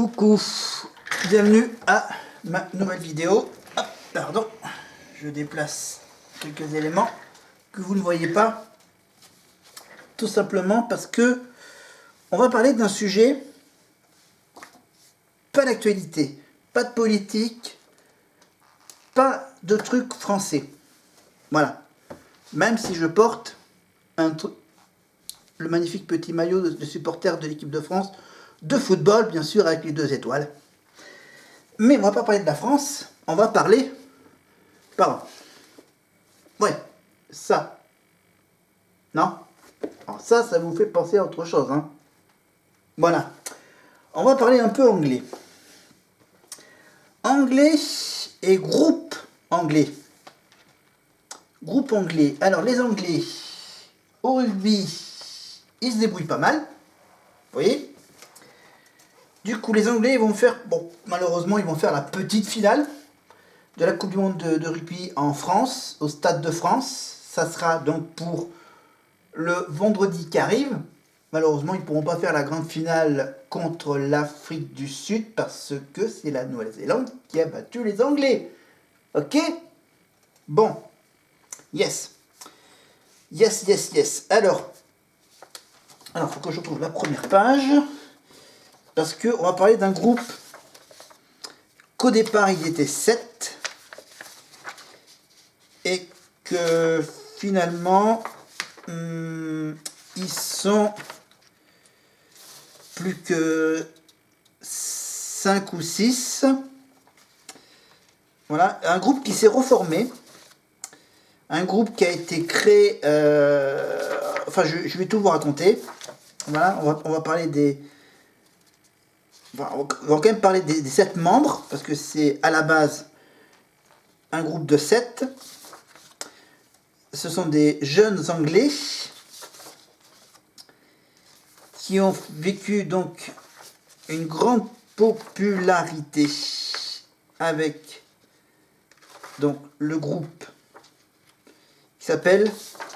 Coucou, bienvenue à ma nouvelle vidéo. Ah, pardon, je déplace quelques éléments que vous ne voyez pas. Tout simplement parce que on va parler d'un sujet, pas d'actualité, pas de politique, pas de trucs français. Voilà. Même si je porte le magnifique petit maillot de supporter de l'équipe de France de football, bien sûr, avec les 2 étoiles. Mais on va pas parler de la France, on va parler... Pardon. Ouais, ça. Non? Alors ça vous fait penser à autre chose, hein. Voilà. On va parler un peu anglais. Anglais et groupe anglais. Groupe anglais. Alors les Anglais, au rugby, ils se débrouillent pas mal. Vous voyez? Du coup, les Anglais vont faire... Bon, malheureusement, ils vont faire la petite finale de la Coupe du Monde de rugby en France, au Stade de France. Ça sera donc pour le vendredi qui arrive. Malheureusement, ils ne pourront pas faire la grande finale contre l'Afrique du Sud parce que c'est la Nouvelle-Zélande qui a battu les Anglais. Ok? Bon. Yes. Yes, yes, yes. Alors, faut que je trouve la première page. Parce qu'on va parler d'un groupe qu'au départ, il était 7. Et que finalement, ils sont plus que 5 ou 6. Voilà, un groupe qui s'est reformé. Un groupe qui a été créé... Enfin, je vais tout vous raconter. Voilà, on va parler des... On va quand même parler des 7 membres, parce que c'est à la base un groupe de 7. Ce sont des jeunes Anglais qui ont vécu donc une grande popularité avec donc le groupe qui s'appelle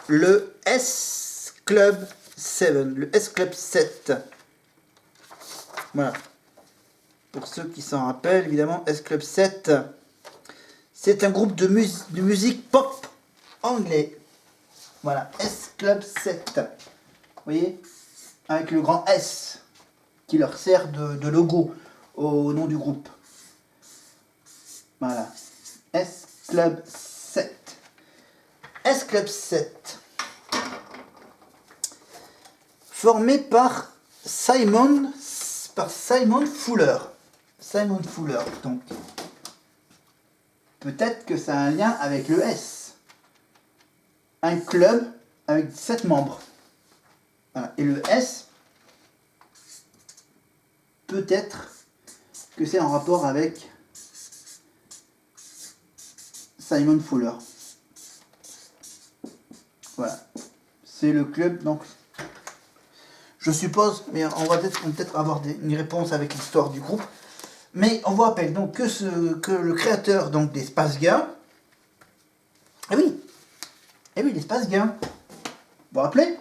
le S Club 7, le S Club 7. Voilà. Pour ceux qui s'en rappellent, évidemment, S Club 7, c'est un groupe de musique pop anglais. Voilà, S Club 7. Vous voyez, avec le grand S qui leur sert de logo au nom du groupe. Voilà, S Club 7. S Club 7. Formé par Simon Fuller. Simon Fuller, donc. Peut-être que ça a un lien avec le S. Un club avec 7 membres. Voilà. Et le S, peut-être que c'est en rapport avec Simon Fuller. Voilà. C'est le club, donc. Je suppose, mais on va peut-être avoir une réponse avec l'histoire du groupe. Mais on vous rappelle donc que le créateur donc des Space Girls, eh oui, les Space Girls, vous vous rappelez?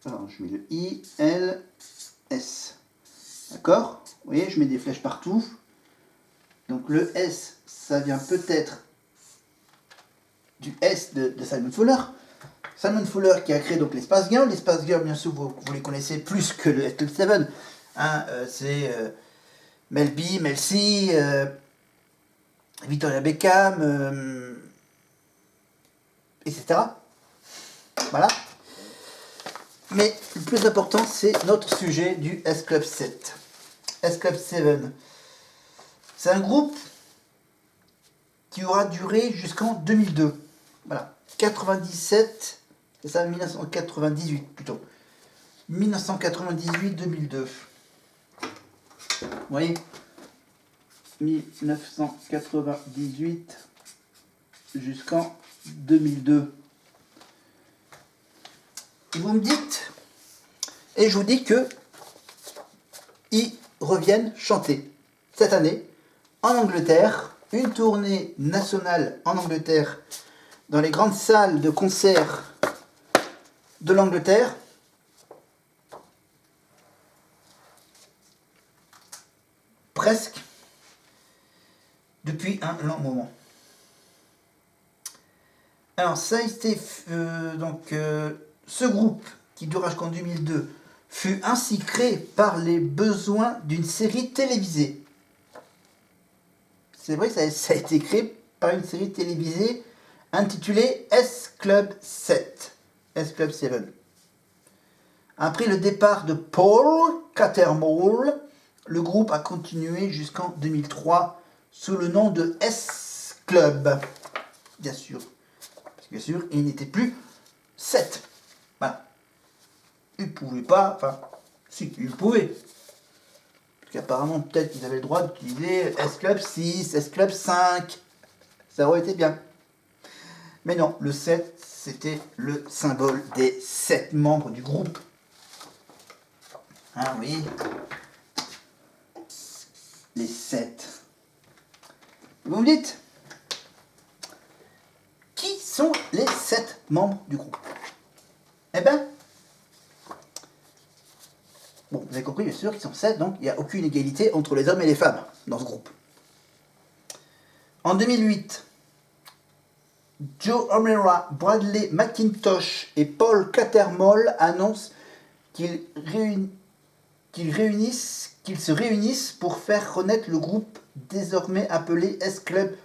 Alors je mets le I, L, S, d'accord? Vous voyez, je mets des flèches partout. Donc le S, ça vient peut-être du S de Simon Fuller. Simon Fuller qui a créé donc les Space Girls. Les Space Girls, bien sûr, vous les connaissez plus que le S-Club 7. Hein, c'est Mel B, Mel C, Victoria Beckham, etc. Voilà. Mais le plus important, c'est notre sujet du S-Club 7. S-Club 7. C'est un groupe qui aura duré jusqu'en 2002. Voilà. 97... C'est ça, 1998 plutôt. 1998-2002. Vous voyez, 1998 jusqu'en 2002. Et vous me dites, et je vous dis que ils reviennent chanter cette année en Angleterre, une tournée nationale en Angleterre, dans les grandes salles de concert de l'Angleterre. Presque. Depuis un long moment. Alors ça a été ce groupe qui dura jusqu'en 2002 fut ainsi créé par les besoins d'une série télévisée. C'est vrai que ça a été créé par une série télévisée intitulée S Club 7. S Club 7. Après le départ de Paul Cattermole, le groupe a continué jusqu'en 2003 sous le nom de S Club. Bien sûr. Parce que bien sûr, il n'était plus 7. Voilà. Ils ne pouvaient pas, enfin, si, ils pouvaient. Parce qu'apparemment, peut-être qu'ils avaient le droit d'utiliser S Club 6, S Club 5. Ça aurait été bien. Mais non, le 7, c'était le symbole des 7 membres du groupe. Ah oui. Les 7. Vous me dites, qui sont les 7 membres du groupe? Eh ben, bon, vous avez compris, bien sûr qu'ils sont 7, donc il n'y a aucune égalité entre les hommes et les femmes dans ce groupe. En 2008, Joe O'Meara, Bradley McIntosh et Paul Cattermole annoncent qu'ils se réunissent pour faire renaître le groupe désormais appelé S Club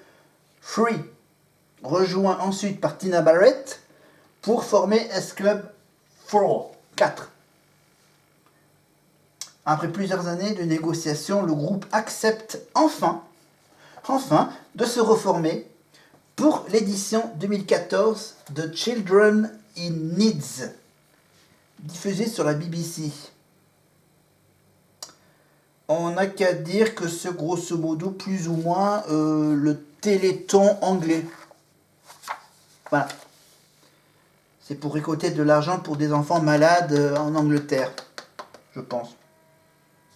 3, rejoint ensuite par Tina Barrett pour former S Club 4. Après plusieurs années de négociations, le groupe accepte enfin de se reformer pour l'édition 2014 de Children in Needs, diffusée sur la BBC. On n'a qu'à dire que c'est grosso modo plus ou moins le Téléthon anglais. Voilà. C'est pour récolter de l'argent pour des enfants malades en Angleterre, je pense.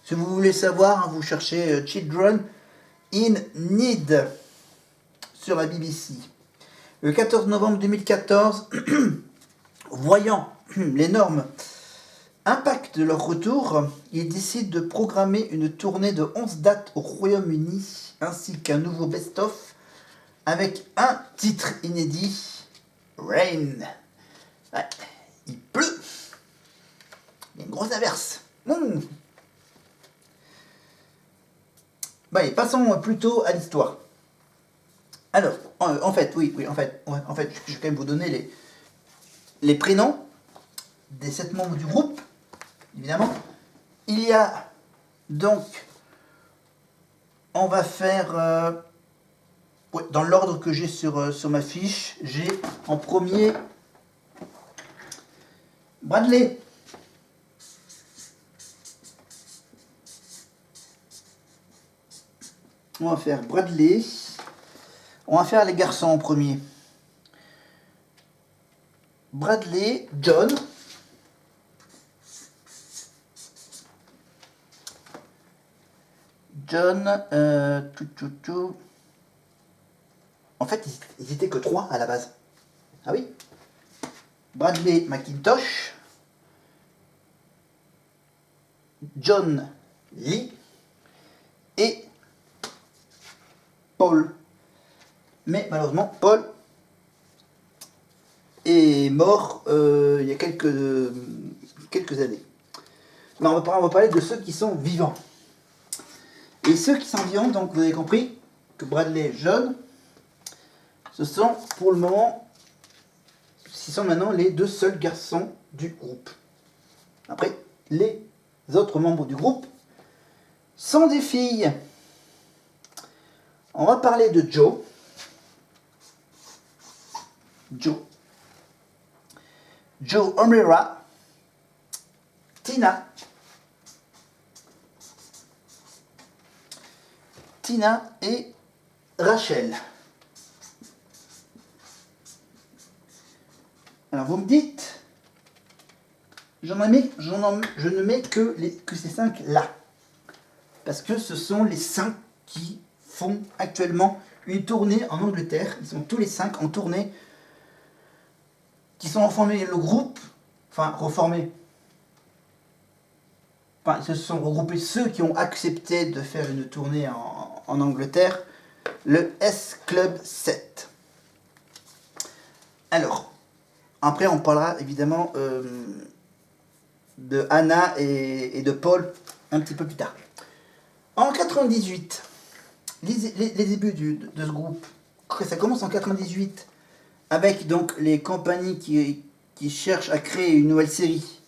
Si vous voulez savoir, vous cherchez Children in Need sur la BBC. Le 14 novembre 2014, voyant l'énorme impact de leur retour, ils décident de programmer une tournée de 11 dates au Royaume-Uni, ainsi qu'un nouveau best-of avec un titre inédit, Rain. Ouais, il pleut. Il y a une grosse averse. Et passons plutôt à l'histoire. Alors, en fait, je vais quand même vous donner les prénoms des 7 membres du groupe, évidemment. Il y a donc, on va faire, dans l'ordre que j'ai sur ma fiche, j'ai en premier Bradley. On va faire Bradley. On va faire les garçons en premier. Bradley, John. En fait, ils étaient que 3 à la base. Ah oui. Bradley McIntosh. John Lee. Et Paul. Mais malheureusement, Paul est mort il y a quelques années. Mais on va parler de ceux qui sont vivants. Et ceux qui sont vivants, donc vous avez compris que Bradley est jeune, ce sont pour le moment, ce sont maintenant les 2 seuls garçons du groupe. Après, les autres membres du groupe sont des filles. On va parler de Joe. Joe O'Meara, Tina et Rachel. Alors vous me dites, je ne mets que ces 5 là. Parce que ce sont les 5 qui font actuellement une tournée en Angleterre. Ils sont tous les 5 en tournée, qui sont formés le groupe, enfin reformés. Enfin, ils se sont regroupés ceux qui ont accepté de faire une tournée en Angleterre, le S-Club 7. Alors, après on parlera évidemment de Anna et de Paul un petit peu plus tard. En 98, les débuts de ce groupe, ça commence en 98 avec donc les compagnies qui cherchent à créer une nouvelle série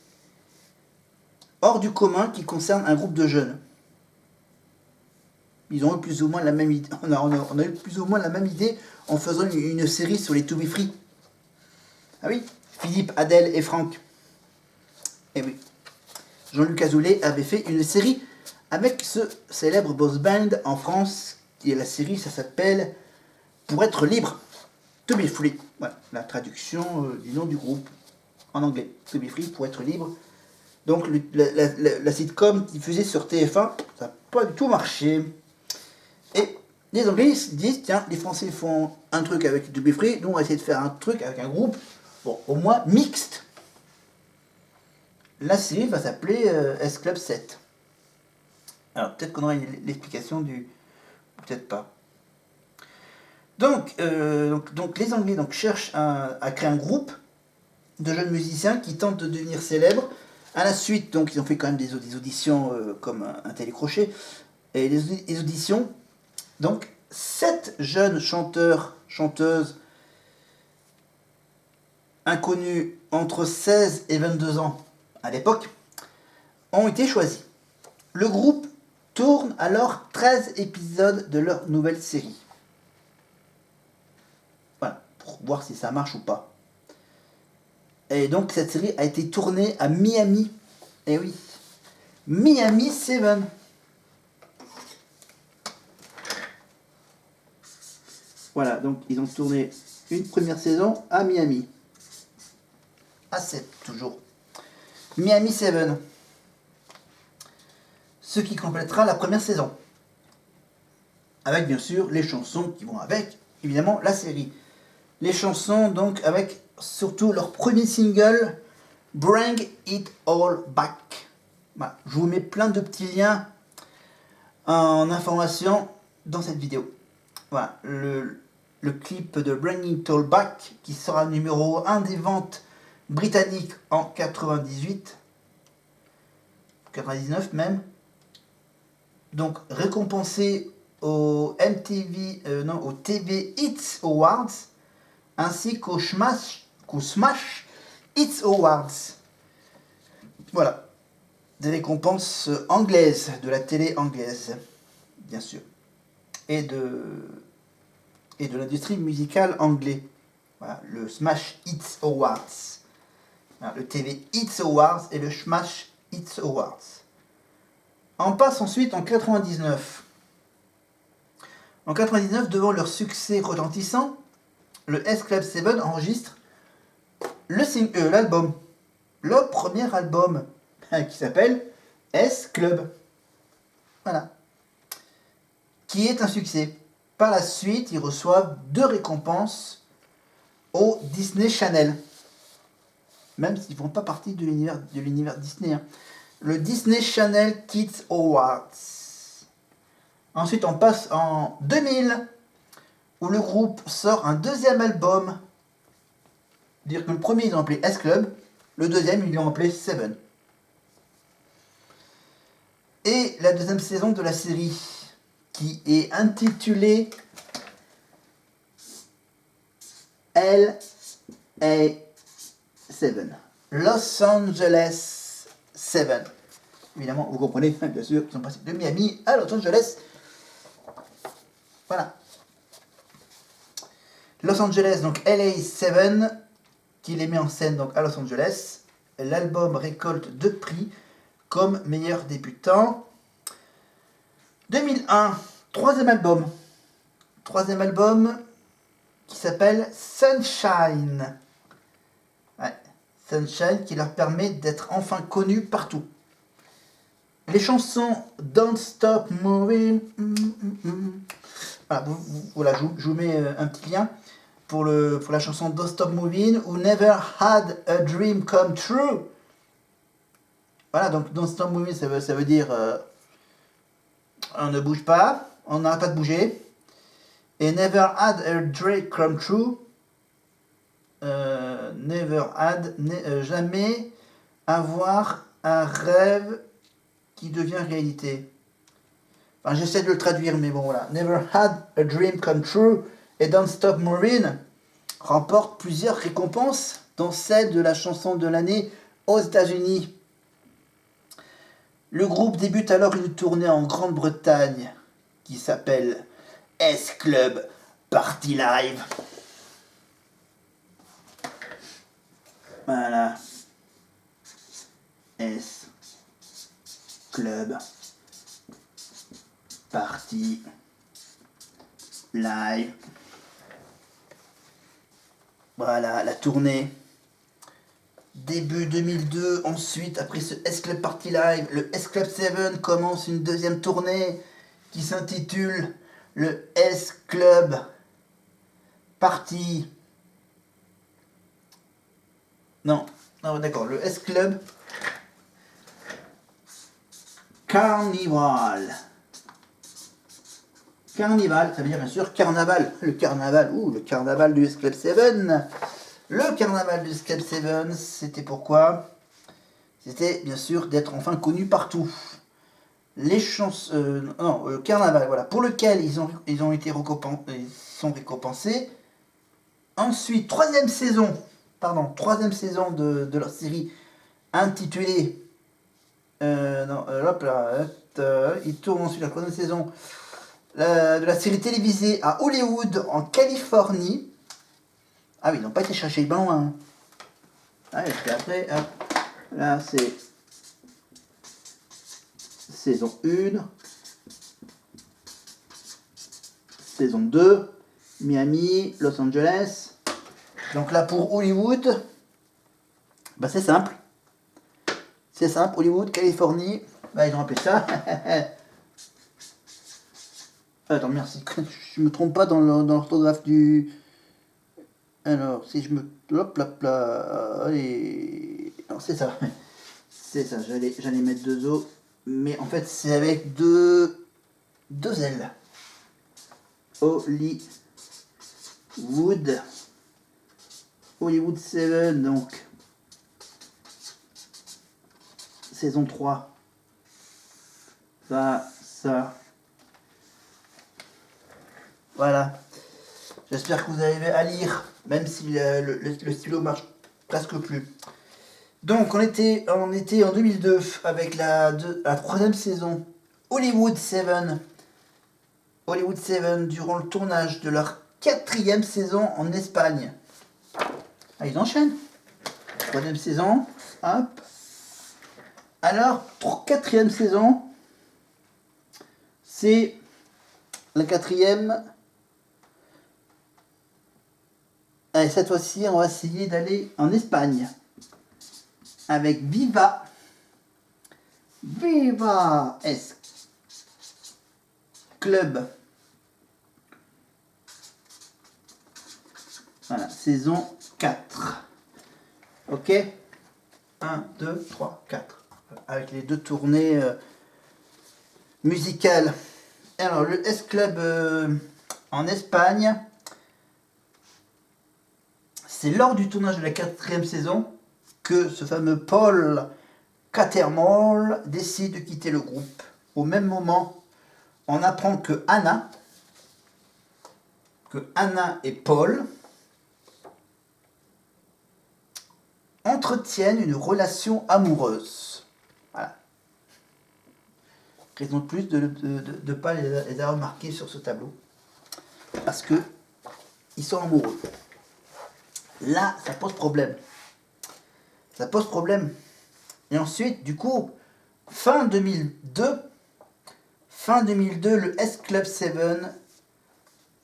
hors du commun qui concerne un groupe de jeunes. Ils ont eu plus ou moins la même idée. On a eu plus ou moins la même idée en faisant une série sur les To Be Free. Ah oui, Philippe, Adèle et Franck. Eh oui. Jean-Luc Azoulay avait fait une série avec ce célèbre boss band en France. Et la série, ça s'appelle Pour être libre. To Be Free. Voilà, la traduction du nom du groupe en anglais. To Be Free, pour être libre. Donc la sitcom diffusée sur TF1, ça n'a pas du tout marché. Et les Anglais se disent, tiens, les Français font un truc avec To Be Free, nous on va essayer de faire un truc avec un groupe, bon, au moins mixte. La série va s'appeler S-Club 7. Alors peut-être qu'on aura l'explication du... Peut-être pas. Donc les Anglais cherchent à créer un groupe de jeunes musiciens qui tentent de devenir célèbres. À la suite, donc, ils ont fait quand même des auditions comme un télécrochet. Et les auditions, donc, 7 jeunes chanteurs, chanteuses, inconnus entre 16 et 22 ans à l'époque, ont été choisis. Le groupe tourne alors 13 épisodes de leur nouvelle série. Voilà, pour voir si ça marche ou pas. Et donc cette série a été tournée à Miami. Eh oui, Miami 7. Voilà, donc ils ont tourné une première saison à Miami. À 7 toujours. Miami 7. Ce qui complétera la première saison. Avec bien sûr les chansons qui vont avec, évidemment, la série. Les chansons donc avec surtout leur premier single, Bring It All Back. Voilà, je vous mets plein de petits liens en information dans cette vidéo. Voilà, le clip de Bring It All Back qui sera numéro 1 des ventes britanniques en 98, 99 même. Donc récompensé au au TV Hits Awards ainsi qu'au Smash Hits Awards. Voilà, des récompenses anglaises, de la télé anglaise, bien sûr, et de l'industrie musicale anglaise. Voilà, le Smash Hits Awards, voilà, le TV Hits Awards et le Smash Hits Awards. On passe ensuite en 99. En 99, devant leur succès retentissant, le S-Club 7 enregistre l'album, le premier album qui s'appelle S-Club. Voilà. Qui est un succès. Par la suite, ils reçoivent 2 récompenses au Disney Channel. Même s'ils ne font pas partie de l'univers Disney. Hein. Le Disney Channel Kids Awards. Ensuite, on passe en 2000, où le groupe sort un deuxième album. Dire que le premier, ils l'ont appelé S-Club. Le deuxième, ils l'ont appelé 7. Et la deuxième saison de la série, qui est intitulée LA7. Los Angeles 7. Évidemment, vous comprenez, bien sûr, ils sont passés de Miami à Los Angeles. Voilà. Los Angeles, donc LA7, qui les met en scène donc à Los Angeles. L'album récolte 2 prix comme meilleur débutant. 2001, troisième album qui s'appelle Sunshine. Ouais, Sunshine qui leur permet d'être enfin connus partout. Les chansons Don't Stop Moving, voilà, je vous mets un petit lien. pour la chanson Don't Stop Moving ou Never Had a Dream Come True. Voilà, donc Don't Stop Moving, ça veut dire on ne bouge pas, on n'arrête pas de bouger. Et Never Had a Dream Come True, jamais avoir un rêve qui devient réalité. Enfin, j'essaie de le traduire, mais bon voilà. Never Had a Dream Come True et Don't Stop Moving remporte plusieurs récompenses, dont celle de la chanson de l'année aux États-Unis. Le groupe débute alors une tournée en Grande-Bretagne qui s'appelle S-Club Party Live. Voilà. S-Club Party Live. Voilà, la tournée. Début 2002, ensuite, après ce S-Club Party Live, le S-Club 7 commence une deuxième tournée qui s'intitule le S-Club Party. Non, d'accord, le S-Club Carnival. Carnival, ça veut dire bien sûr carnaval. Le carnaval du S-Club 7. Le carnaval du S-Club 7, c'était pourquoi? C'était bien sûr d'être enfin connu partout. Les chansons... le carnaval, voilà, pour lequel ils ont été récompensés. Ensuite, troisième saison de leur série intitulée... ils tournent ensuite la troisième saison de la série télévisée à Hollywood, en Californie. Ah oui, ils n'ont pas été chercher le ballon. Hein. Ah, et puis après, hop, là c'est saison 1, saison 2, Miami, Los Angeles. Donc là pour Hollywood, bah c'est simple. C'est simple, Hollywood, Californie, bah ils ont appelé ça. Attends, merci, je me trompe pas dans l'orthographe du... Alors, si je me... Hop, là, allez... Non, c'est ça. C'est ça, j'allais mettre 2 O, mais en fait c'est avec deux L. Hollywood 7, donc saison 3. Ça. Voilà. J'espère que vous arrivez à lire, même si le stylo marche presque plus. Donc on était en 2002 avec la troisième saison Hollywood 7. Hollywood 7 durant le tournage de leur 4e saison en Espagne. Ah, ils enchaînent. 3e saison, hop. Alors, 4e saison, c'est la 4e. Allez, cette fois-ci, on va essayer d'aller en Espagne. Avec Viva S Club. Voilà, saison 4. Ok, 1, 2, 3, 4. Avec les 2 tournées musicales. Alors, le S-Club en Espagne, c'est lors du tournage de la 4e saison que ce fameux Paul Catermole décide de quitter le groupe. Au même moment, on apprend que Anna et Paul entretiennent une relation amoureuse. Voilà. Raison de plus de ne pas les avoir marqués sur ce tableau. Parce que ils sont amoureux. Là, ça pose problème. Et ensuite, du coup, fin 2002, le S-Club 7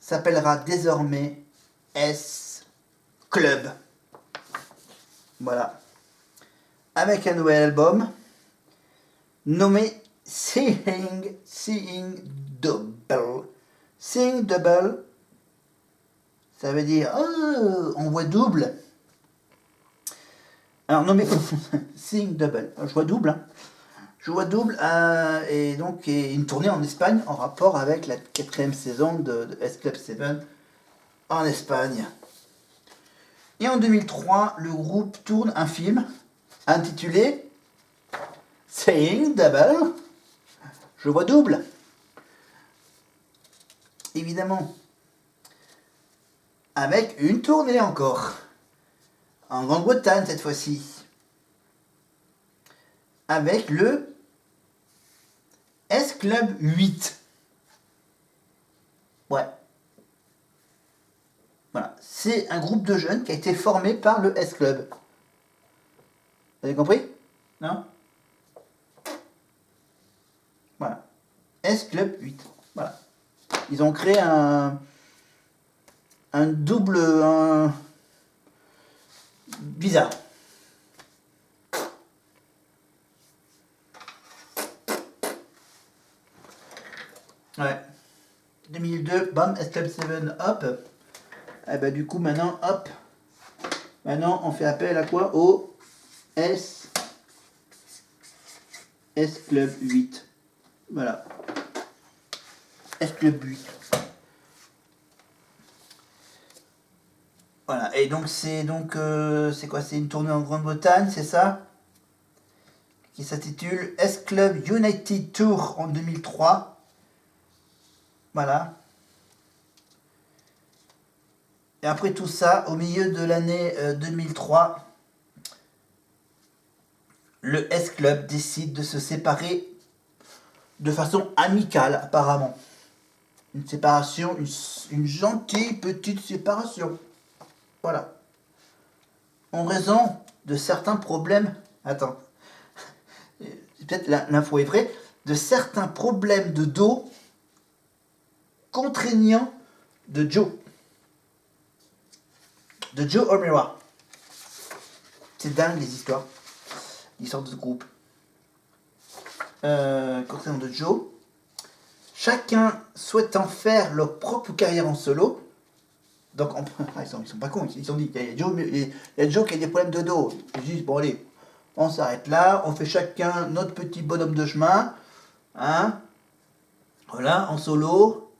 s'appellera désormais S-Club. Voilà. Avec un nouvel album nommé Seeing Double. Seeing Double, Ça veut dire oh, on voit double. Alors non mais sing double. Je vois double. Hein. Je vois double et donc une tournée en Espagne en rapport avec la 4e saison de S Club 7 en Espagne. Et en 2003, le groupe tourne un film intitulé Saying Double. Je vois double. Évidemment. Avec une tournée encore. En Grande-Bretagne cette fois-ci. Avec le S Club 8. Ouais. Voilà. C'est un groupe de jeunes qui a été formé par le S Club. Vous avez compris? Non? Voilà. S Club 8. Voilà. Ils ont créé un double... bizarre. Ouais. 2002, bam, S Club 7, hop. Et bah du coup maintenant, hop. Maintenant on fait appel à quoi? Au S Club 8. Voilà. S Club 8. Voilà. Et donc c'est quoi? C'est une tournée en Grande-Bretagne, c'est ça? Qui s'intitule S Club United Tour en 2003. Voilà. Et après tout ça, au milieu de l'année 2003, le S Club décide de se séparer de façon amicale, apparemment. Une séparation, une gentille petite séparation. Voilà. En raison de certains problèmes... Attends. Peut-être l'info est vraie. De certains problèmes de dos contraignants de Joe. De Joe O'Meara. C'est dingue les histoires. L'histoire de ce groupe. Contraignant de Joe. Chacun souhaitant faire leur propre carrière en solo. Donc, ils sont pas cons. Ils se sont dit, il y a Joe qui a des problèmes de dos. Ils disent, bon allez, on s'arrête là. On fait chacun notre petit bonhomme de chemin. Hein? Voilà, en solo.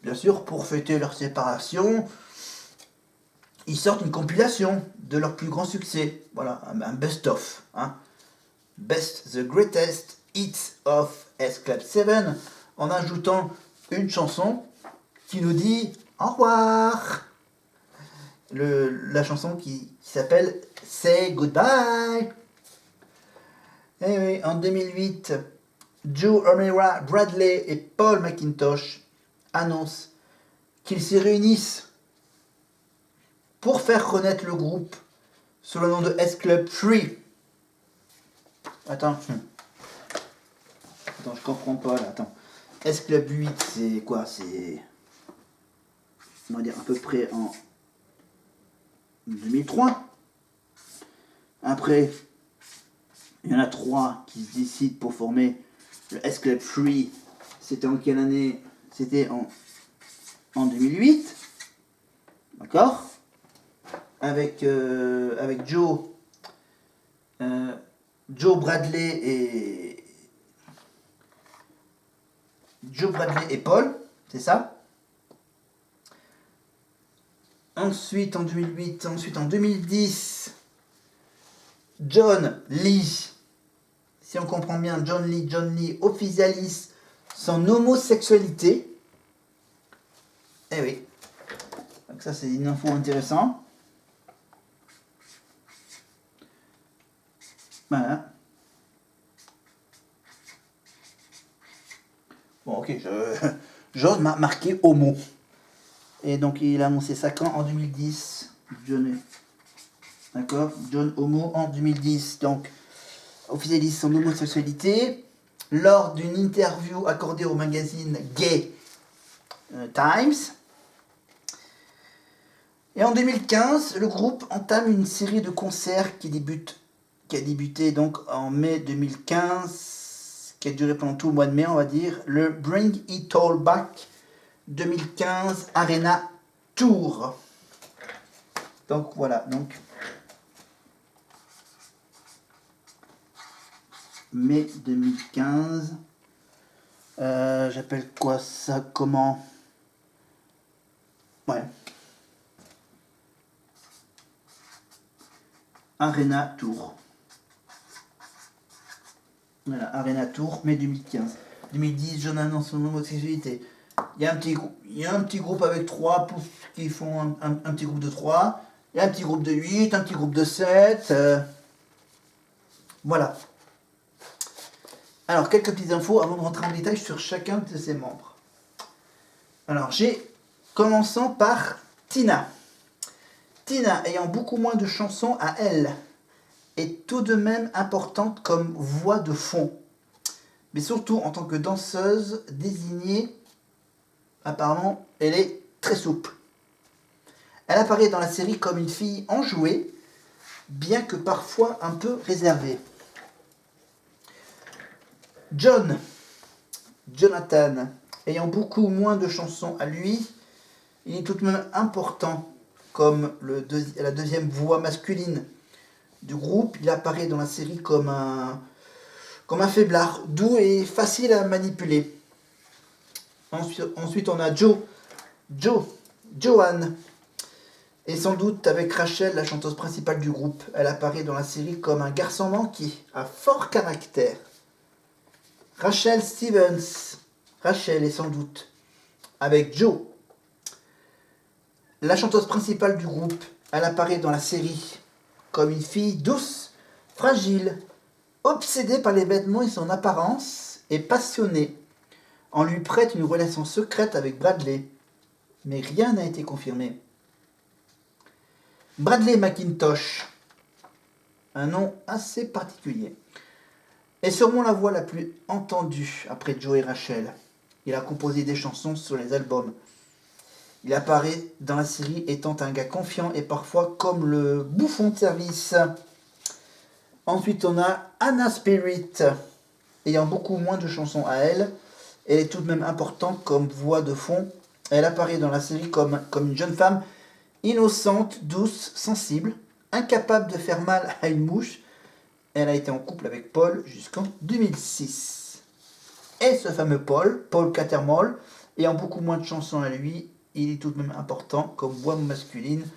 Bien sûr, pour fêter leur séparation, ils sortent une compilation de leurs plus grands succès. Voilà, un best-of. Hein? Best, the greatest hits of S Club 7, en ajoutant une chanson qui nous dit au revoir. La chanson qui s'appelle Say Goodbye. Et oui, en 2008, Joe O'Meara, Bradley et Paul McIntosh annoncent qu'ils s'y réunissent pour faire connaître le groupe sous le nom de S Club 3. Attends, je comprends pas là, attends. S Club 8, c'est quoi? C'est... On va dire à peu près en 2003. Après, il y en a 3 qui se décident pour former le S Club 3. C'était en quelle année? C'était en 2008. D'accord? Avec Joe Bradley et Paul, c'est ça? Ensuite en 2008, ensuite en 2010, John Lee, si on comprend bien, John Lee officialise son homosexualité. Eh oui. Donc ça c'est une info intéressante. Voilà. Bon ok, j'ose marquer homo. Et donc il a annoncé ça quand? En 2010. D'accord? John Homo en 2010. Donc officialise son homosexualité lors d'une interview accordée au magazine Gay Times. Et en 2015, le groupe entame une série de concerts qui a débuté donc en mai 2015, qui a duré pendant tout le mois de mai, on va dire, le Bring It All Back 2015 Arena Tour. Donc voilà, donc mai 2015. J'appelle quoi ça, comment? Ouais. Arena Tour. Voilà, Arena Tour, mai 2015. 2010, j'en annonce mon homosexualité. Il y a un petit groupe avec 3 qui font un petit groupe de 3. Il y a un petit groupe de 8, un petit groupe de 7. Voilà. Alors, quelques petites infos avant de rentrer en détail sur chacun de ses membres. Alors, commençons par Tina. Tina, ayant beaucoup moins de chansons à elle, est tout de même importante comme voix de fond. Mais surtout en tant que danseuse désignée, apparemment, elle est très souple. Elle apparaît dans la série comme une fille enjouée, bien que parfois un peu réservée. Jonathan, ayant beaucoup moins de chansons à lui, il est tout de même important comme la deuxième voix masculine du groupe. Il apparaît dans la série comme un faiblard, doux et facile à manipuler. Ensuite on a Joanne, et sans doute avec Rachel, la chanteuse principale du groupe. Elle apparaît dans la série comme un garçon manqué, à fort caractère. Rachel Stevens. Rachel est sans doute avec Joe, la chanteuse principale du groupe. Elle apparaît dans la série comme une fille douce, fragile, obsédée par les vêtements et son apparence, et passionnée. On lui prête une relation secrète avec Bradley, mais rien n'a été confirmé. Bradley McIntosh, un nom assez particulier, est sûrement la voix la plus entendue après Joe et Rachel. Il a composé des chansons sur les albums. Il apparaît dans la série étant un gars confiant et parfois comme le bouffon de service. Ensuite, on a Anna Spirit, ayant beaucoup moins de chansons à elle. Elle est tout de même importante comme voix de fond. Elle apparaît dans la série comme une jeune femme innocente, douce, sensible, incapable de faire mal à une mouche. Elle a été en couple avec Paul jusqu'en 2006. Et ce fameux Paul Cattermole, ayant beaucoup moins de chansons à lui, il est tout de même important comme voix masculine.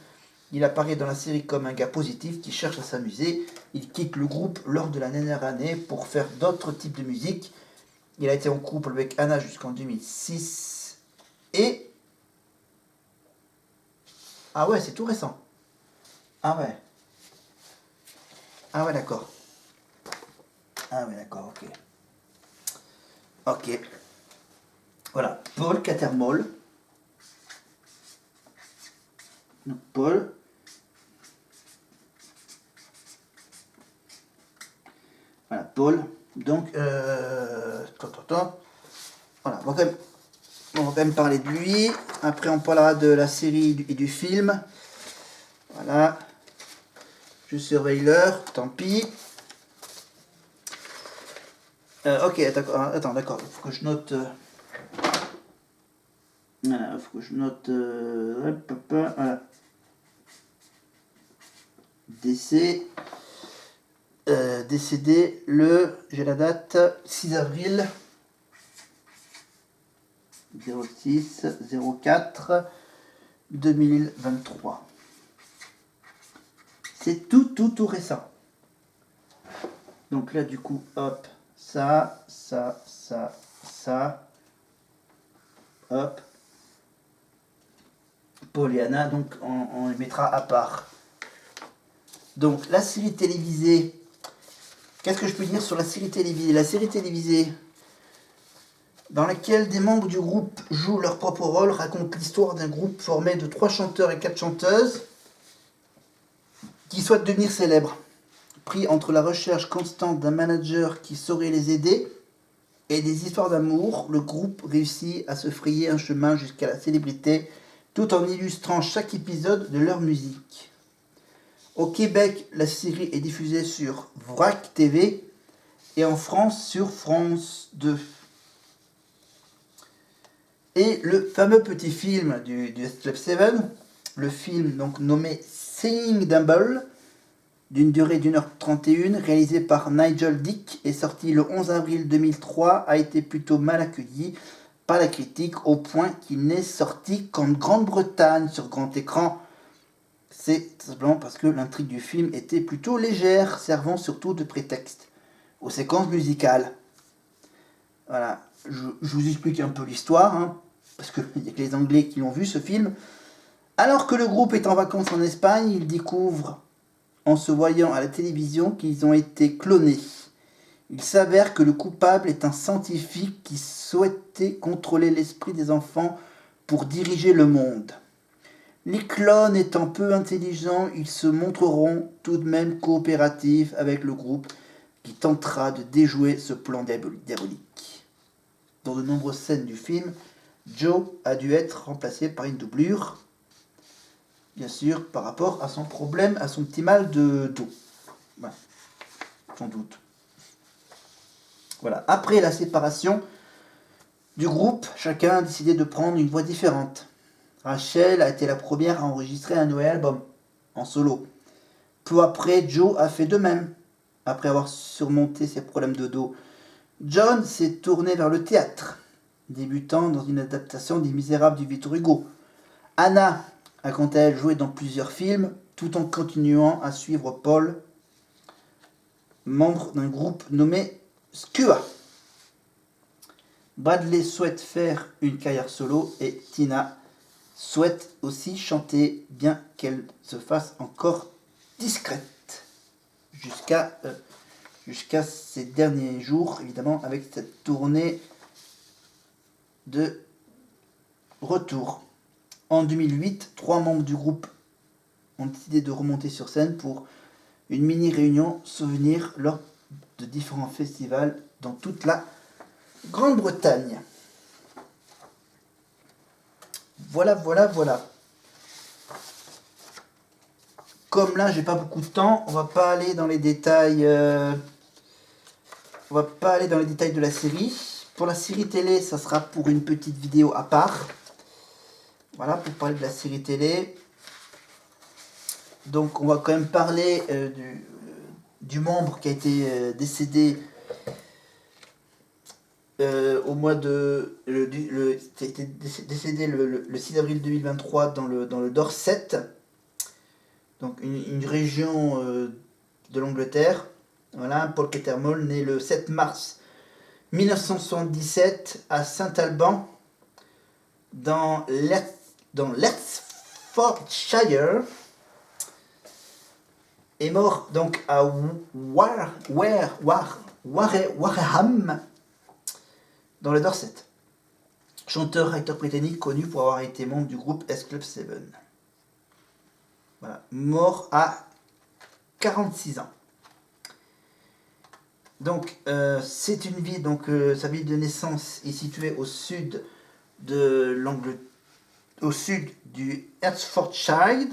Il apparaît dans la série comme un gars positif qui cherche à s'amuser. Il quitte le groupe lors de la dernière année pour faire d'autres types de musique. Il a été en couple avec Anna jusqu'en 2006. Et... Ah ouais, c'est tout récent. Ah ouais. Ah ouais, d'accord. Ah ouais, d'accord, ok. Ok. Voilà, Paul Cattermole. Donc, Paul. Voilà, Paul. Donc, voilà, on va quand même parler de lui. Après, on parlera de la série et du film. Voilà. Je surveille l'heure, tant pis. Ok, attends, d'accord. Il faut que je note. Voilà, il faut que je note. Voilà. Décès. Décédé j'ai la date, 6 avril 06-04 2023. C'est tout récent. Donc là, du coup, hop, ça, hop, Paul et Anna, donc on les mettra à part. Donc la série télévisée, qu'est-ce que je peux dire sur la série télévisée? La série télévisée dans laquelle des membres du groupe jouent leur propre rôle raconte l'histoire d'un groupe formé de 3 chanteurs et 4 chanteuses qui souhaitent devenir célèbres. Pris entre la recherche constante d'un manager qui saurait les aider et des histoires d'amour, le groupe réussit à se frayer un chemin jusqu'à la célébrité tout en illustrant chaque épisode de leur musique. Au Québec, la série est diffusée sur VRAC TV et en France sur France 2. Et le fameux petit film du Club 7, le film donc nommé Seeing Dumble, d'une durée d'1h31, réalisé par Nigel Dick, est sorti le 11 avril 2003, a été plutôt mal accueilli par la critique au point qu'il n'est sorti qu'en Grande-Bretagne sur grand écran. C'est tout simplement parce que l'intrigue du film était plutôt légère, servant surtout de prétexte aux séquences musicales. Voilà, je vous explique un peu l'histoire, hein, parce qu'il n'y a que les Anglais qui l'ont vu ce film. Alors que le groupe est en vacances en Espagne, ils découvrent en se voyant à la télévision qu'ils ont été clonés. Il s'avère que le coupable est un scientifique qui souhaitait contrôler l'esprit des enfants pour diriger le monde. Les clones étant peu intelligents, ils se montreront tout de même coopératifs avec le groupe qui tentera de déjouer ce plan diabolique. Dans de nombreuses scènes du film, Joe a dû être remplacé par une doublure, bien sûr, par rapport à son problème, à son petit mal de dos. Ouais, sans doute. Voilà. Après la séparation du groupe, chacun a décidé de prendre une voie différente. Rachel a été la première à enregistrer un nouvel album, en solo. Peu après, Joe a fait de même, après avoir surmonté ses problèmes de dos. John s'est tourné vers le théâtre, débutant dans une adaptation des Misérables du Victor Hugo. Anna a quant à elle joué dans plusieurs films, tout en continuant à suivre Paul, membre d'un groupe nommé Skua. Bradley souhaite faire une carrière solo et Tina souhaite aussi chanter, bien qu'elle se fasse encore discrète. Jusqu'à ces derniers jours, évidemment, avec cette tournée de retour. En 2008, 3 membres du groupe ont décidé de remonter sur scène pour une mini-réunion souvenir lors de différents festivals dans toute la Grande-Bretagne. Voilà. Comme là, j'ai pas beaucoup de temps, on va pas aller dans les détails. On va pas aller dans les détails de la série. Pour la série télé, ça sera pour une petite vidéo à part. Voilà, pour parler de la série télé. Donc, on va quand même parler du membre qui a été décédé au mois de... décédé le 6 avril 2023 dans le Dorset. Donc, une région de l'Angleterre. Voilà, Paul Cattermole, né le 7 mars 1977 à Saint-Alban, dans Leicestershire, est mort donc à Wareham, dans le Dorset. Chanteur, acteur britannique connu pour avoir été membre du groupe S Club 7. Voilà, mort à 46 ans. Donc, c'est une ville, donc sa ville de naissance est située au sud de au sud du Hertfordshire.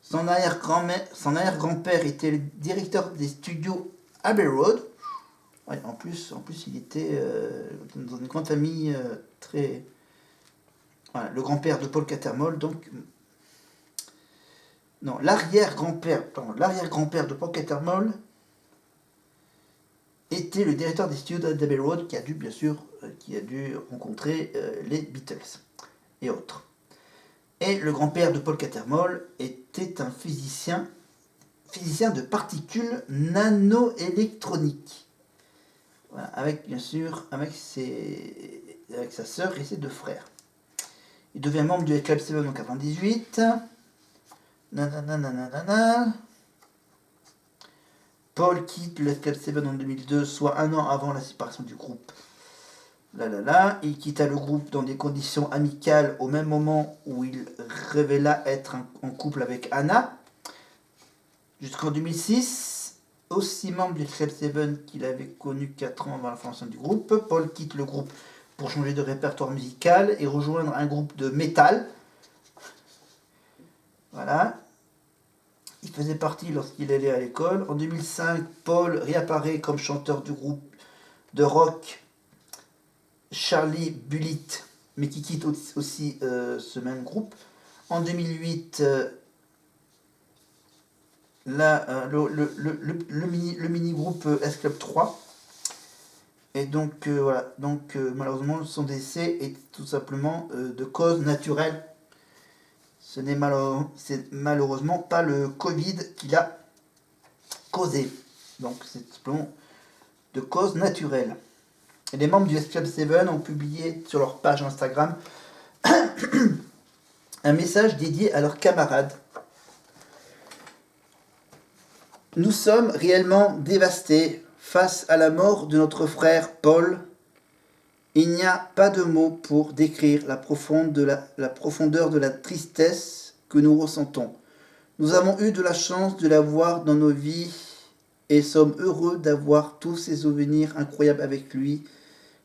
Son arrière-grand-père était le directeur des studios Abbey Road. Ouais, en plus, il était dans une grande famille très... Voilà, le grand-père de Paul Cattermole, donc... Non, l'arrière-grand-père de Paul Cattermole était le directeur des studios d'Abbey Road qui a dû rencontrer les Beatles et autres. Et le grand-père de Paul Cattermole était un physicien de particules nanoélectroniques. Voilà, avec sa sœur et ses 2 frères. Il devient membre du Club 7 en 1998. Paul quitte le Club 7 en 2002, soit 1 an avant la séparation du groupe. Il quitta le groupe dans des conditions amicales au même moment où il révéla être en couple avec Anna. Jusqu'en 2006, aussi membre du Club 7 qu'il avait connu 4 ans avant la formation du groupe, Paul quitte le groupe pour changer de répertoire musical et rejoindre un groupe de métal. Voilà. Il faisait partie lorsqu'il allait à l'école. En 2005, Paul réapparaît comme chanteur du groupe de rock Charlie Bullitt mais qui quitte aussi ce même groupe. En 2008, le mini-groupe S-Club 3. Et donc voilà, donc malheureusement son décès est tout simplement de cause naturelle. Ce n'est malheureusement pas le Covid qui l'a causé. Donc c'est simplement de cause naturelle. Et les membres du S-Club 7 ont publié sur leur page Instagram un message dédié à leurs camarades. Nous sommes réellement dévastés face à la mort de notre frère Paul. Il n'y a pas de mots pour décrire la profondeur de la tristesse que nous ressentons. Nous avons eu de la chance de l'avoir dans nos vies et sommes heureux d'avoir tous ces souvenirs incroyables avec lui.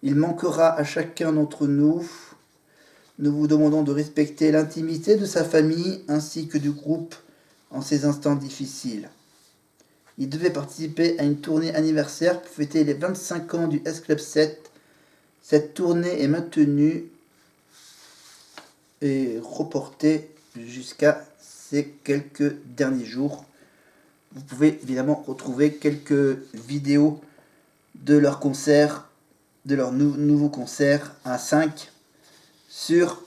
Il manquera à chacun d'entre nous. Nous vous demandons de respecter l'intimité de sa famille ainsi que du groupe en ces instants difficiles. Il devait participer à une tournée anniversaire pour fêter les 25 ans du S-Club 7. Cette tournée est maintenue et reportée jusqu'à ces quelques derniers jours. Vous pouvez évidemment retrouver quelques vidéos de leur concert, de leur nouveau concert à 5 sur